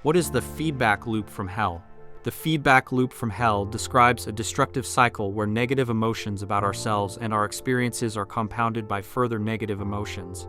What is the feedback loop from hell? The feedback loop from hell describes a destructive cycle where negative emotions about ourselves and our experiences are compounded by further negative emotions.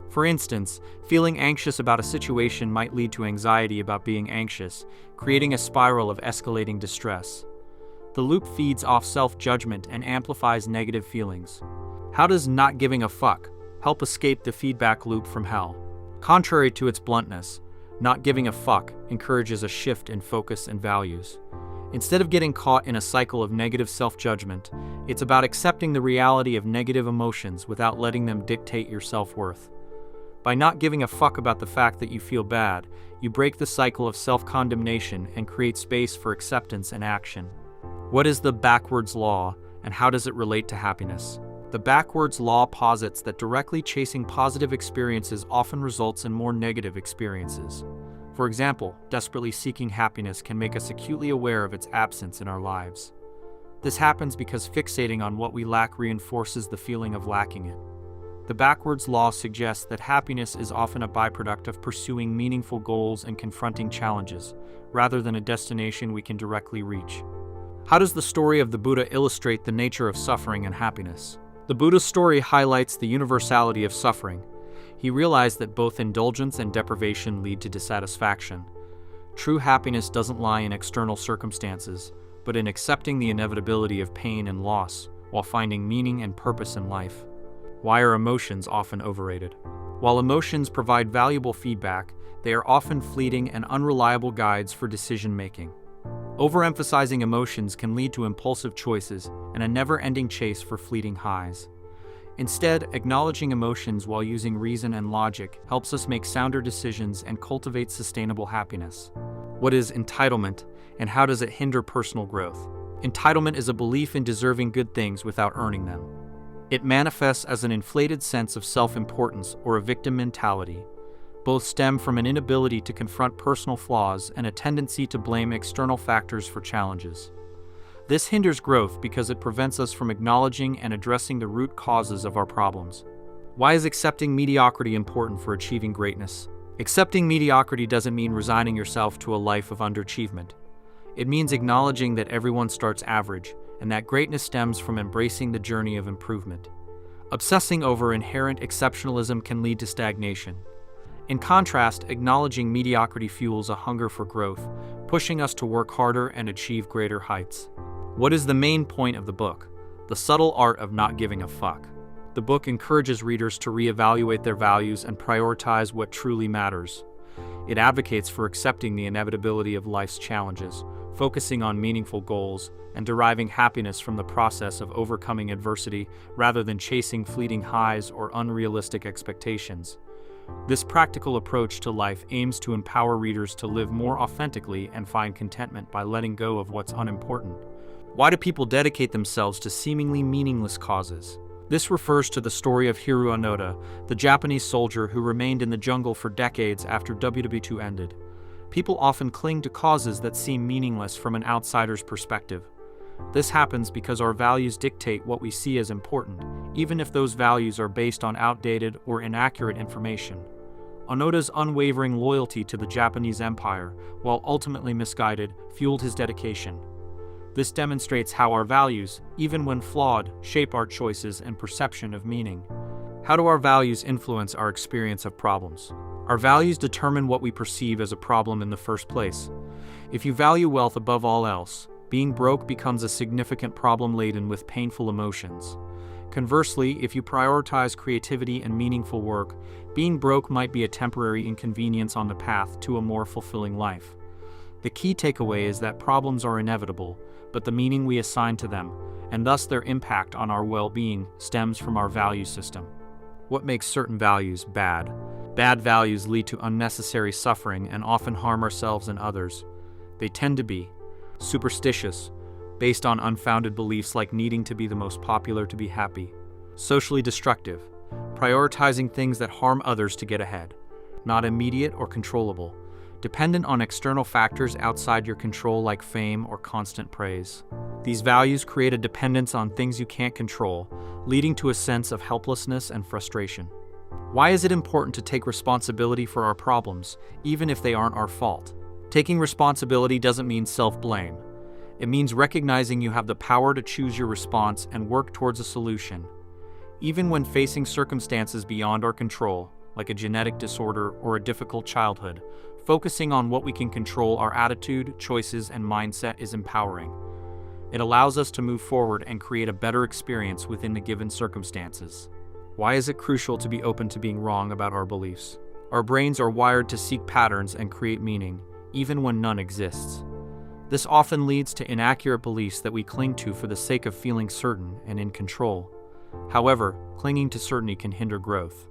For instance, feeling anxious about a situation might lead to anxiety about being anxious, creating a spiral of escalating distress. The loop feeds off self-judgment and amplifies negative feelings. How does not giving a fuck help escape the feedback loop from hell? Contrary to its bluntness, not giving a fuck encourages a shift in focus and values. Instead of getting caught in a cycle of negative self-judgment, it's about accepting the reality of negative emotions without letting them dictate your self-worth. By not giving a fuck about the fact that you feel bad, you break the cycle of self-condemnation and create space for acceptance and action. What is the backwards law, and how does it relate to happiness? The backwards law posits that directly chasing positive experiences often results in more negative experiences. For example, desperately seeking happiness can make us acutely aware of its absence in our lives. This happens because fixating on what we lack reinforces the feeling of lacking it. The backwards law suggests that happiness is often a byproduct of pursuing meaningful goals and confronting challenges, rather than a destination we can directly reach. How does the story of the Buddha illustrate the nature of suffering and happiness? The Buddha's story highlights the universality of suffering. He realized that both indulgence and deprivation lead to dissatisfaction. True happiness doesn't lie in external circumstances, but in accepting the inevitability of pain and loss, while finding meaning and purpose in life. Why are emotions often overrated? While emotions provide valuable feedback, they are often fleeting and unreliable guides for decision-making. Overemphasizing emotions can lead to impulsive choices and a never-ending chase for fleeting highs. Instead, acknowledging emotions while using reason and logic helps us make sounder decisions and cultivate sustainable happiness. What is entitlement, and how does it hinder personal growth? Entitlement is a belief in deserving good things without earning them. It manifests as an inflated sense of self-importance or a victim mentality. Both stem from an inability to confront personal flaws and a tendency to blame external factors for challenges. This hinders growth because it prevents us from acknowledging and addressing the root causes of our problems. Why is accepting mediocrity important for achieving greatness? Accepting mediocrity doesn't mean resigning yourself to a life of underachievement. It means acknowledging that everyone starts average, and that greatness stems from embracing the journey of improvement. Obsessing over inherent exceptionalism can lead to stagnation. In contrast, acknowledging mediocrity fuels a hunger for growth, pushing us to work harder and achieve greater heights. What is the main point of the book? The subtle art of not giving a fuck. The book encourages readers to reevaluate their values and prioritize what truly matters. It advocates for accepting the inevitability of life's challenges, focusing on meaningful goals, and deriving happiness from the process of overcoming adversity rather than chasing fleeting highs or unrealistic expectations. This practical approach to life aims to empower readers to live more authentically and find contentment by letting go of what's unimportant. Why do people dedicate themselves to seemingly meaningless causes? This refers to the story of Hiro Onoda, the Japanese soldier who remained in the jungle for decades after WW2 ended. People often cling to causes that seem meaningless from an outsider's perspective. This happens because our values dictate what we see as important, even if those values are based on outdated or inaccurate information. Onoda's unwavering loyalty to the Japanese Empire, while ultimately misguided, fueled his dedication. This demonstrates how our values, even when flawed, shape our choices and perception of meaning. How do our values influence our experience of problems? Our values determine what we perceive as a problem in the first place. If you value wealth above all else, being broke becomes a significant problem laden with painful emotions. Conversely, if you prioritize creativity and meaningful work, being broke might be a temporary inconvenience on the path to a more fulfilling life. The key takeaway is that problems are inevitable, but the meaning we assign to them, and thus their impact on our well-being, stems from our value system. What makes certain values bad? Bad values lead to unnecessary suffering and often harm ourselves and others. They tend to be superstitious, based on unfounded beliefs like needing to be the most popular to be happy. Socially destructive, prioritizing things that harm others to get ahead. Not immediate or controllable, dependent on external factors outside your control like fame or constant praise. These values create a dependence on things you can't control, leading to a sense of helplessness and frustration. Why is it important to take responsibility for our problems, even if they aren't our fault? Taking responsibility doesn't mean self-blame. It means recognizing you have the power to choose your response and work towards a solution. Even when facing circumstances beyond our control, like a genetic disorder or a difficult childhood, focusing on what we can control, our attitude, choices, and mindset, is empowering. It allows us to move forward and create a better experience within the given circumstances. Why is it crucial to be open to being wrong about our beliefs? Our brains are wired to seek patterns and create meaning, even when none exists. This often leads to inaccurate beliefs that we cling to for the sake of feeling certain and in control. However, clinging to certainty can hinder growth.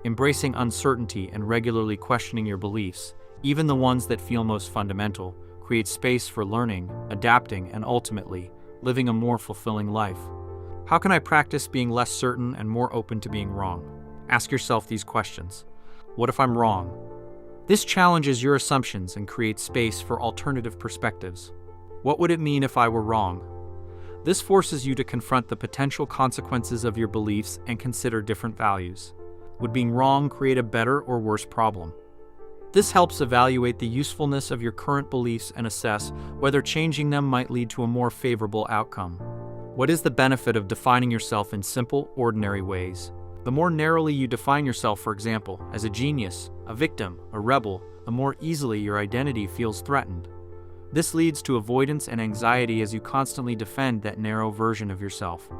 Embracing uncertainty and regularly questioning your beliefs, even the ones that feel most fundamental, creates space for learning, adapting, and ultimately, living a more fulfilling life. How can I practice being less certain and more open to being wrong? Ask yourself these questions. What if I'm wrong? This challenges your assumptions and creates space for alternative perspectives. What would it mean if I were wrong? This forces you to confront the potential consequences of your beliefs and consider different values. Would being wrong create a better or worse problem? This helps evaluate the usefulness of your current beliefs and assess whether changing them might lead to a more favorable outcome. What is the benefit of defining yourself in simple, ordinary ways? The more narrowly you define yourself, for example, as a genius, a victim, a rebel, the more easily your identity feels threatened. This leads to avoidance and anxiety as you constantly defend that narrow version of yourself.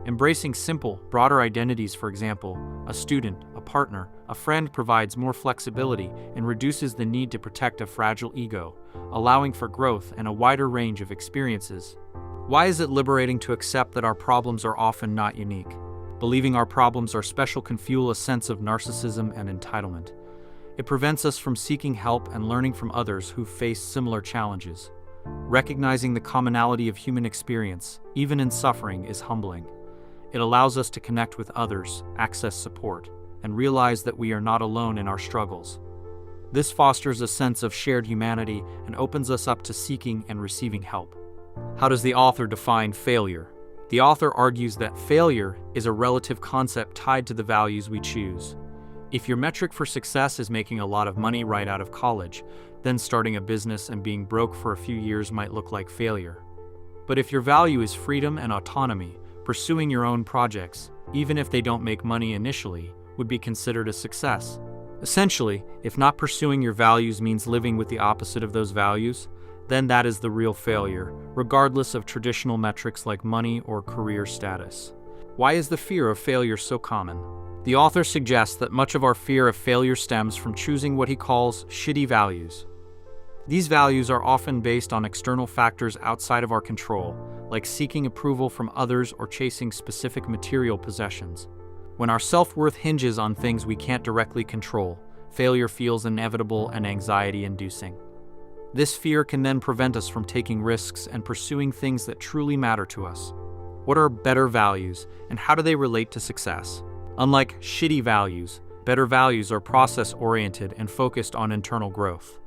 Embracing simple, broader identities, for example, a student, a partner, a friend, provides more flexibility and reduces the need to protect a fragile ego, allowing for growth and a wider range of experiences. Why is it liberating to accept that our problems are often not unique? Believing our problems are special can fuel a sense of narcissism and entitlement. It prevents us from seeking help and learning from others who face similar challenges. Recognizing the commonality of human experience, even in suffering, is humbling. It allows us to connect with others, access support, and realize that we are not alone in our struggles. This fosters a sense of shared humanity and opens us up to seeking and receiving help. How does the author define failure? The author argues that failure is a relative concept tied to the values we choose. If your metric for success is making a lot of money right out of college, then starting a business and being broke for a few years might look like failure. But if your value is freedom and autonomy, pursuing your own projects, even if they don't make money initially, would be considered a success. Essentially, if not pursuing your values means living with the opposite of those values, then that is the real failure, regardless of traditional metrics like money or career status. Why is the fear of failure so common? The author suggests that much of our fear of failure stems from choosing what he calls shitty values. These values are often based on external factors outside of our control, like seeking approval from others or chasing specific material possessions. When our self-worth hinges on things we can't directly control, failure feels inevitable and anxiety-inducing. This fear can then prevent us from taking risks and pursuing things that truly matter to us. What are better values, and how do they relate to success? Unlike shitty values, better values are process-oriented and focused on internal growth.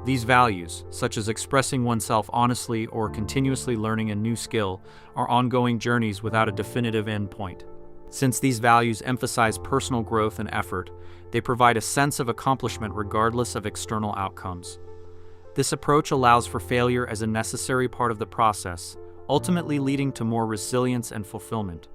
These values, such as expressing oneself honestly or continuously learning a new skill, are ongoing journeys without a definitive endpoint. Since these values emphasize personal growth and effort, they provide a sense of accomplishment regardless of external outcomes. This approach allows for failure as a necessary part of the process, ultimately leading to more resilience and fulfillment.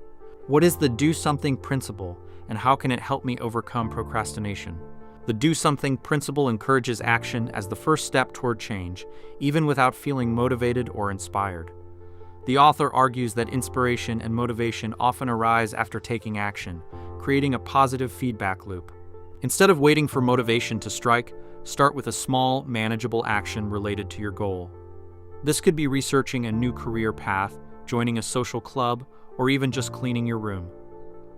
What is the do something principle, and how can it help me overcome procrastination? The do something principle encourages action as the first step toward change, even without feeling motivated or inspired. The author argues that inspiration and motivation often arise after taking action, creating a positive feedback loop. Instead of waiting for motivation to strike, start with a small, manageable action related to your goal. This could be researching a new career path, joining a social club, or even just cleaning your room.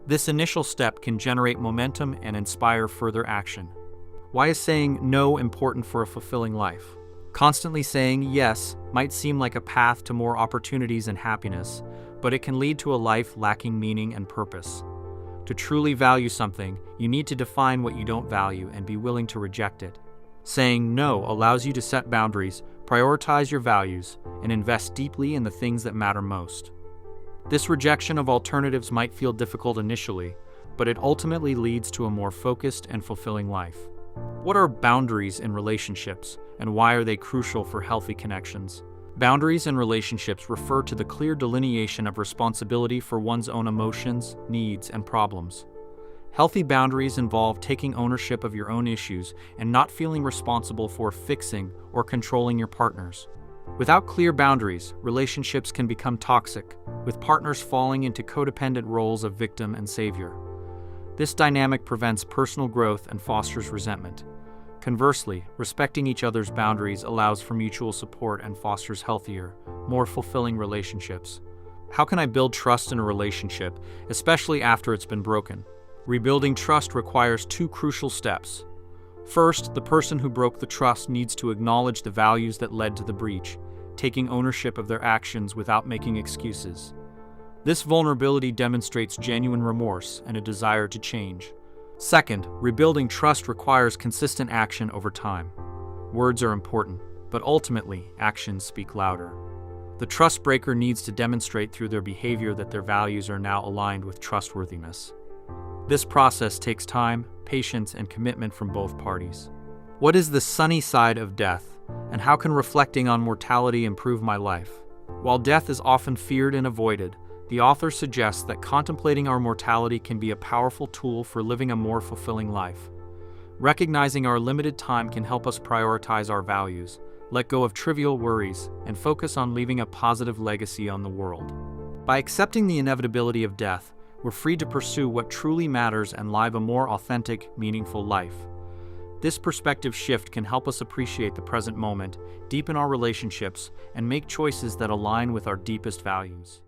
This initial step can generate momentum and inspire further action. Why is saying no important for a fulfilling life? Constantly saying yes might seem like a path to more opportunities and happiness, but it can lead to a life lacking meaning and purpose. To truly value something, you need to define what you don't value and be willing to reject it. Saying no allows you to set boundaries, prioritize your values, and invest deeply in the things that matter most. This rejection of alternatives might feel difficult initially, but it ultimately leads to a more focused and fulfilling life. What are boundaries in relationships, and why are they crucial for healthy connections? Boundaries in relationships refer to the clear delineation of responsibility for one's own emotions, needs, and problems. Healthy boundaries involve taking ownership of your own issues and not feeling responsible for fixing or controlling your partners. Without clear boundaries, relationships can become toxic, with partners falling into codependent roles of victim and savior. This dynamic prevents personal growth and fosters resentment. Conversely, respecting each other's boundaries allows for mutual support and fosters healthier, more fulfilling relationships. How can I build trust in a relationship, especially after it's been broken? Rebuilding trust requires two crucial steps. First, the person who broke the trust needs to acknowledge the values that led to the breach, taking ownership of their actions without making excuses. This vulnerability demonstrates genuine remorse and a desire to change. Second, rebuilding trust requires consistent action over time. Words are important, but ultimately, actions speak louder. The trust breaker needs to demonstrate through their behavior that their values are now aligned with trustworthiness. This process takes time, patience, and commitment from both parties. What is the sunny side of death, and how can reflecting on mortality improve my life? While death is often feared and avoided, the author suggests that contemplating our mortality can be a powerful tool for living a more fulfilling life. Recognizing our limited time can help us prioritize our values, let go of trivial worries, and focus on leaving a positive legacy on the world. By accepting the inevitability of death, we're free to pursue what truly matters and live a more authentic, meaningful life. This perspective shift can help us appreciate the present moment, deepen our relationships, and make choices that align with our deepest values.